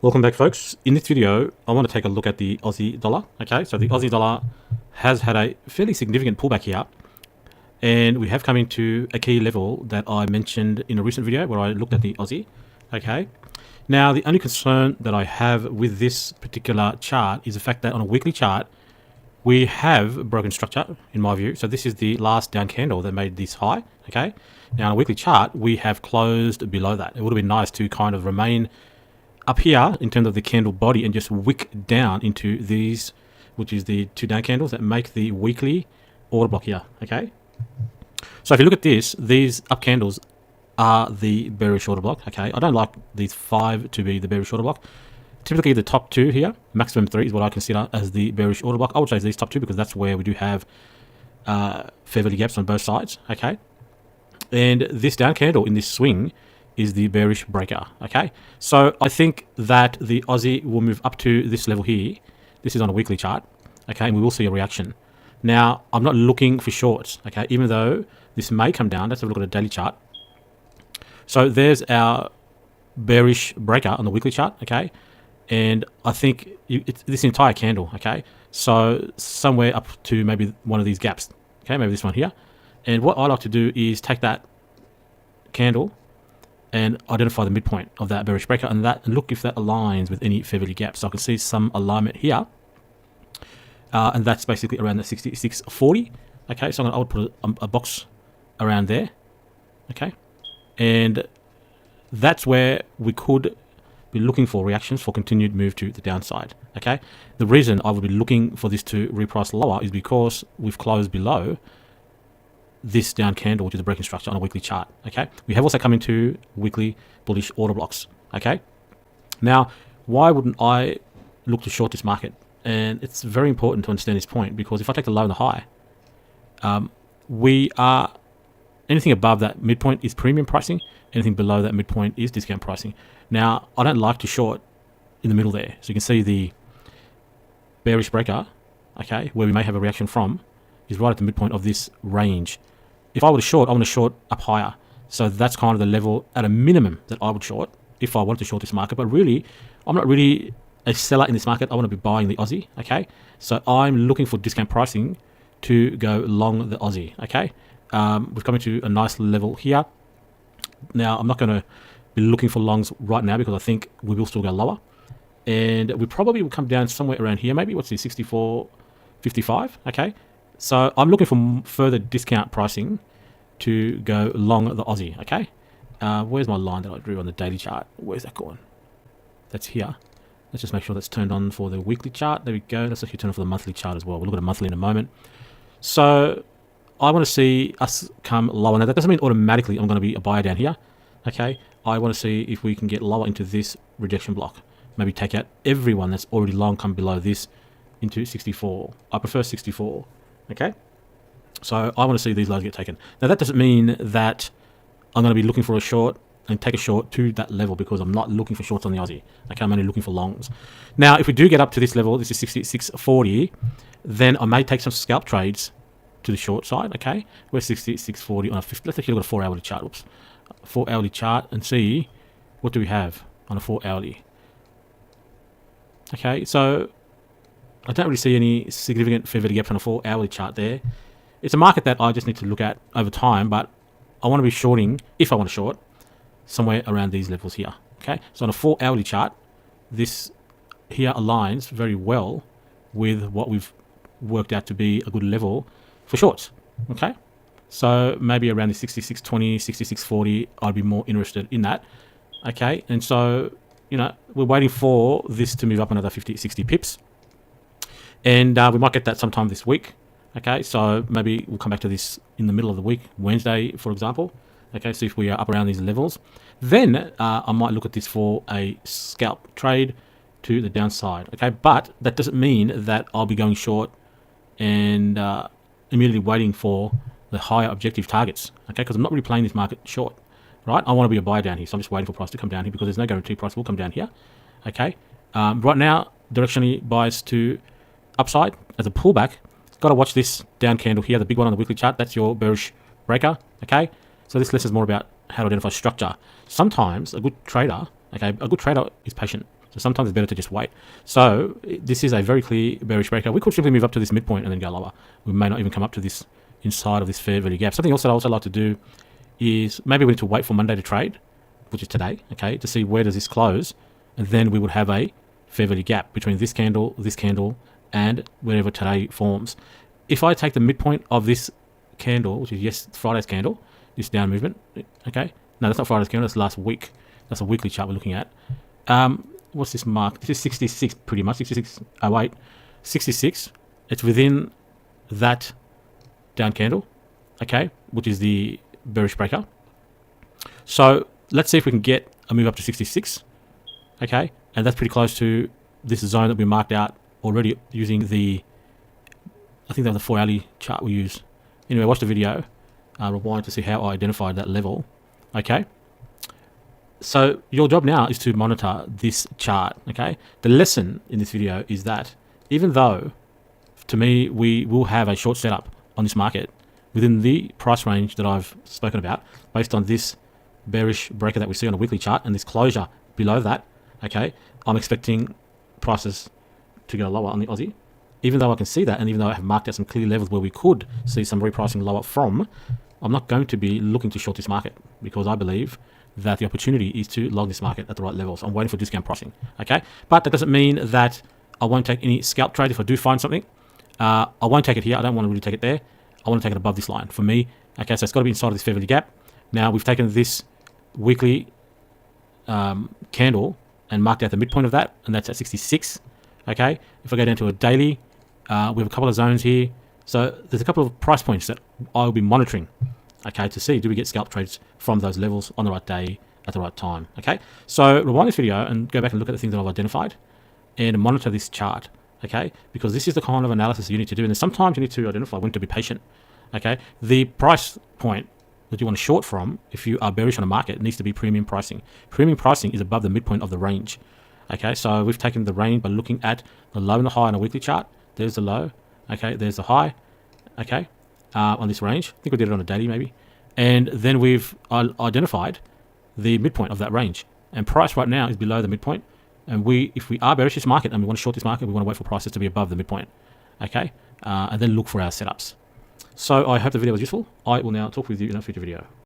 Welcome back, folks. In this video, I want to take a look at the Aussie dollar. Okay, so the Aussie dollar has had a fairly significant pullback here, and we have come into a key level that I mentioned in a recent video where I looked at the Aussie. Okay, now the only concern that I have with this particular chart is the fact that on a weekly chart, we have broken structure, in my view. So this is the last down candle that made this high. Okay, now on a weekly chart, we have closed below that. It would have been nice to kind of remain up here in terms of the candle body and just wick down into these, which is the two down candles that make the weekly order block here. Okay, so if you look at this, these up candles are the bearish order block. Okay, I don't like these 5 to be the bearish order block. Typically the top 2 here, maximum 3, is what I consider as the bearish order block. I would say these top 2 because that's where we do have fair value gaps on both sides. Okay, and this down candle in this swing is the bearish breaker. Okay, so I think that the Aussie will move up to this level here. This is on a weekly chart. Okay, and we will see a reaction. Now, I'm not looking for shorts. Okay, even though this may come down. Let's have a look at a daily chart. So there's our bearish breaker on the weekly chart. Okay, and I think it's this entire candle. Okay, so somewhere up to maybe one of these gaps. Okay, maybe this one here. And what I like to do is take that candle and identify the midpoint of that bearish breaker and look if that aligns with any fair value gaps. So I can see some alignment here, and that's basically around the 66.40. Okay, so I would put a box around there. Okay, and that's where we could be looking for reactions for continued move to the downside. Okay, the reason I would be looking for this to reprice lower is because we've closed below this down candle, which is a breaking structure on a weekly chart. Okay, we have also come into weekly bullish order blocks. Okay, now why wouldn't I look to short this market? And it's very important to understand this point, because if I take the low and the high, we are anything above that midpoint is premium pricing, anything below that midpoint is discount pricing. Now I don't like to short in the middle there, so you can see the bearish breaker, okay, where we may have a reaction from, is right at the midpoint of this range. If I were to short, I want to short up higher. So that's kind of the level at a minimum that I would short if I wanted to short this market. But really, I'm not really a seller in this market. I want to be buying the Aussie. Okay, so I'm looking for discount pricing to go long the Aussie. Okay, we've come into a nice level here. Now I'm not going to be looking for longs right now because I think we will still go lower, and we probably will come down somewhere around here. Maybe what's the 64.55? Okay. So I'm looking for further discount pricing to go long the Aussie. Okay, where's my line that I drew on the daily chart? Where's that going? That's here. Let's just make sure that's turned on for the weekly chart. There we go. Let's actually turn on for the monthly chart as well. We'll look at a monthly in a moment. So I want to see us come lower. Now that doesn't mean automatically I'm going to be a buyer down here. Okay, I want to see if we can get lower into this rejection block. Maybe take out everyone that's already long, come below this into 64. I prefer 64. Okay, so I want to see these lows get taken. Now that doesn't mean that I'm going to be looking for a short and take a short to that level, because I'm not looking for shorts on the Aussie. Okay, I'm only looking for longs. Now if we do get up to this level, this is 66.40, then I may take some scalp trades to the short side. Okay, we're 66.40 on a 50. Let's actually look at a 4-hourly chart. Oops, 4-hourly chart and see what do we have on a 4-hourly. Okay, so I don't really see any significant fair value gaps on a 4-hourly chart there. It's a market that I just need to look at over time, but I want to be shorting, if I want to short, somewhere around these levels here. Okay, so on a 4-hourly chart, this here aligns very well with what we've worked out to be a good level for shorts. Okay, so maybe around the 66.20, 66.40, I'd be more interested in that. Okay, and so, you know, we're waiting for this to move up another 50, 60 pips. And we might get that sometime this week. Okay, so maybe we'll come back to this in the middle of the week, Wednesday, for example. Okay, so if we are up around these levels, then I might look at this for a scalp trade to the downside. Okay, but that doesn't mean that I'll be going short and immediately waiting for the higher objective targets. Okay, because I'm not really playing this market short, right? I want to be a buyer down here, so I'm just waiting for price to come down here because there's no guarantee price will come down here. Okay, right now, directionally biased to upside as a pullback. Got to watch this down candle here, the big one on the weekly chart. That's your bearish breaker. Okay, so this list is more about how to identify structure. Sometimes a good trader, okay, a good trader is patient. So sometimes it's better to just wait. So this is a very clear bearish breakout. We could simply move up to this midpoint and then go lower. We may not even come up to this inside of this fair value gap. Something else that I also like to do is maybe we need to wait for Monday to trade, which is today, okay, to see where does this close, and then we would have a fair value gap between this candle, and wherever today forms. If I take the midpoint of this candle, which is Friday's candle, this down movement, okay, no, that's not Friday's candle, that's last week. That's a weekly chart we're looking at. What's this mark? This is 66 pretty much, 66.08, 66. It's within that down candle, okay, which is the bearish breaker. So let's see if we can get a move up to 66, okay, and that's pretty close to this zone that we marked out already using the, I think that was the 4-hourly chart we used. Anyway, watch the video, rewind to see how I identified that level, okay. So your job now is to monitor this chart, okay. The lesson in this video is that even though, to me, we will have a short setup on this market within the price range that I've spoken about, based on this bearish breaker that we see on a weekly chart and this closure below that, okay, I'm expecting prices to go lower on the Aussie. Even though I can see that, and even though I have marked out some clear levels where we could see some repricing lower from, I'm not going to be looking to short this market, because I believe that the opportunity is to long this market at the right levels. I'm waiting for discount pricing, okay? But that doesn't mean that I won't take any scalp trade if I do find something. I won't take it here. I don't want to really take it there. I want to take it above this line for me. Okay, so it's got to be inside of this fair value gap. Now, we've taken this weekly candle and marked out the midpoint of that, and that's at 66, okay? If I go down to a daily, we have a couple of zones here. So there's a couple of price points that I'll be monitoring, okay, to see do we get scalp trades from those levels on the right day at the right time, okay? So rewind this video and go back and look at the things that I've identified and monitor this chart, okay? Because this is the kind of analysis you need to do, and then sometimes you need to identify when to be patient, okay? The price point that you want to short from, if you are bearish on a market, needs to be premium pricing. Premium pricing is above the midpoint of the range, okay? So we've taken the range by looking at the low and the high on a weekly chart. There's the low, okay? There's the high, okay? On this range. I think we did it on a daily maybe. And then we've identified the midpoint of that range. And price right now is below the midpoint. And if we are bearish this market and we want to short this market, we want to wait for prices to be above the midpoint, okay? And then look for our setups. So I hope the video was useful. I will now talk with you in a future video.